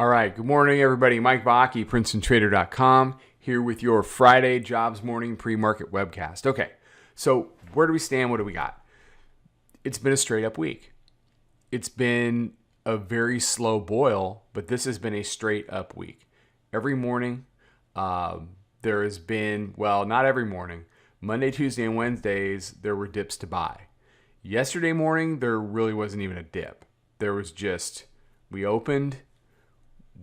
All right, good morning, everybody. Mike Bakke, Princetontrader.com, here with your Friday Jobs Morning Pre-Market Webcast. Okay, so where do we stand? What do we got? It's been a straight up week. It's been a very slow boil, but this has been a straight up week. Every morning, there has been, well, not every morning. Monday, Tuesday, and Wednesdays, there were dips to buy. Yesterday morning, there really wasn't even a dip. There was just, we opened,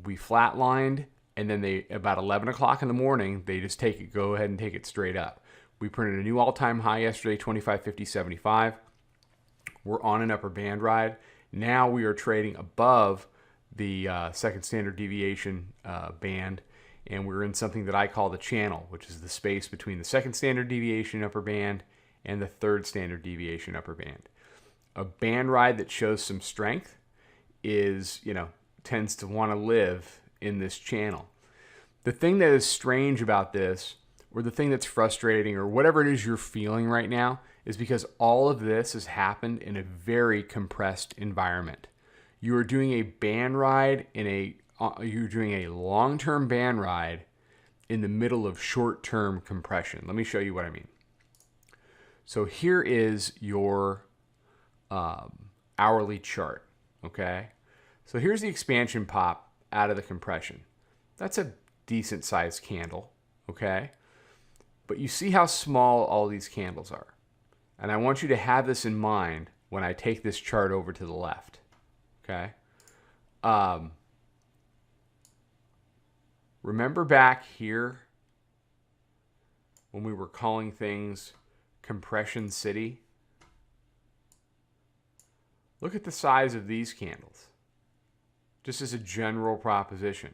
we flatlined, and then about 11 o'clock in the morning, they just go ahead and take it straight up. We printed a new all-time high yesterday, 25.50.75. We're on an upper band ride. Now we are trading above the second standard deviation band, and we're in something that I call the channel, which is the space between the second standard deviation upper band and the third standard deviation upper band. A band ride that shows some strength is, tends to want to live in this channel. The thing that is strange about this, or the thing that's frustrating, or whatever it is you're feeling right now, is because all of this has happened in a very compressed environment. You are doing a band ride you're doing a long-term band ride in the middle of short-term compression. Let me show you what I mean. So here is your hourly chart, okay? So here's the expansion pop out of the compression. That's a decent sized candle, okay? But you see how small all these candles are. And I want you to have this in mind when I take this chart over to the left, okay? Remember back here when we were calling things Compression City? Look at the size of these candles. Just as a general proposition.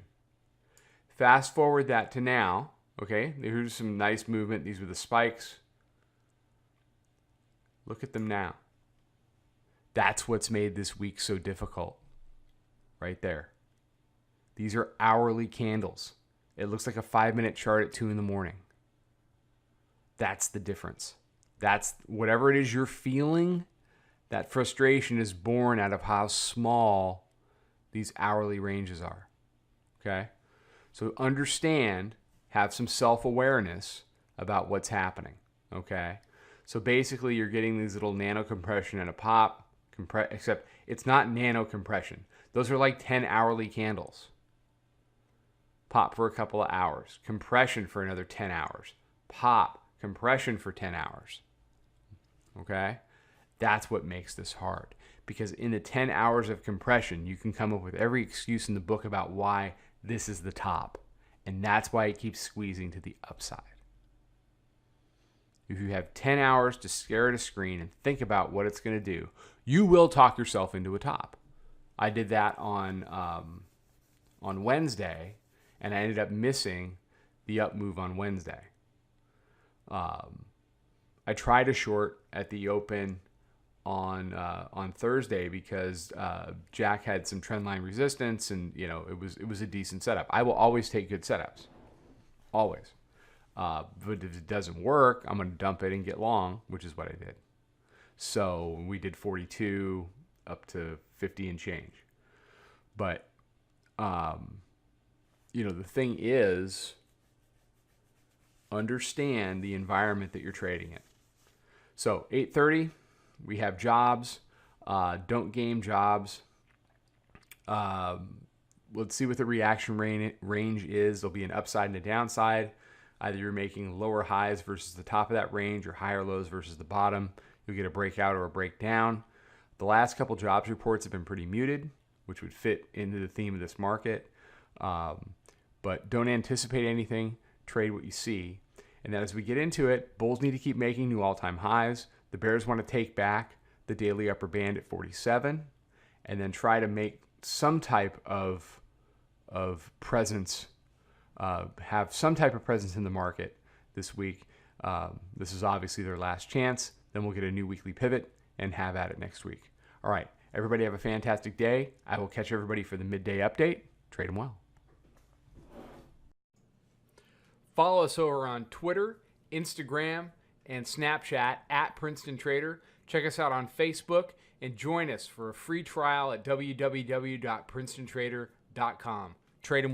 Fast forward that to now, okay? Here's some nice movement. These were the spikes. Look at them now. That's what's made this week so difficult. Right there. These are hourly candles. It looks like a 5-minute chart at 2 in the morning. That's the difference. That's whatever it is you're feeling, that frustration is born out of how small these hourly ranges are, okay? So understand, have some self-awareness about what's happening, okay? So basically you're getting these little nano compression and a pop, except it's not nano compression. Those are like 10 hourly candles. Pop for a couple of hours, compression for another 10 hours, pop, compression for 10 hours, okay? That's what makes this hard. Because in the 10 hours of compression, you can come up with every excuse in the book about why this is the top. And that's why it keeps squeezing to the upside. If you have 10 hours to stare at a screen and think about what it's going to do, you will talk yourself into a top. I did that on Wednesday, and I ended up missing the up move on Wednesday. I tried a short at the open on Thursday because Jack had some trendline resistance, and it was a decent setup. I will always take good setups, always. But if it doesn't work, I'm going to dump it and get long, which is what I did. So we did 42 up to 50 and change. But the thing is, understand the environment that you're trading in. So 8:30. We have jobs. Don't game jobs. Let's see what the reaction range is. There'll be an upside and a downside. Either you're making lower highs versus the top of that range or higher lows versus the bottom. You'll get a breakout or a breakdown. The last couple jobs reports have been pretty muted, which would fit into the theme of this market. But don't anticipate anything. Trade what you see. And then as we get into it, bulls need to keep making new all-time highs. The bears want to take back the daily upper band at 47 and then try to make some type of presence, have some type of presence in the market this week. This is obviously their last chance. Then we'll get a new weekly pivot and have at it next week. All right, everybody have a fantastic day. I will catch everybody for the midday update. Trade them well. Follow us over on Twitter, Instagram, and Snapchat at Princeton Trader. Check us out on Facebook and join us for a free trial at www.princetontrader.com. Princetontrader.com. Trade them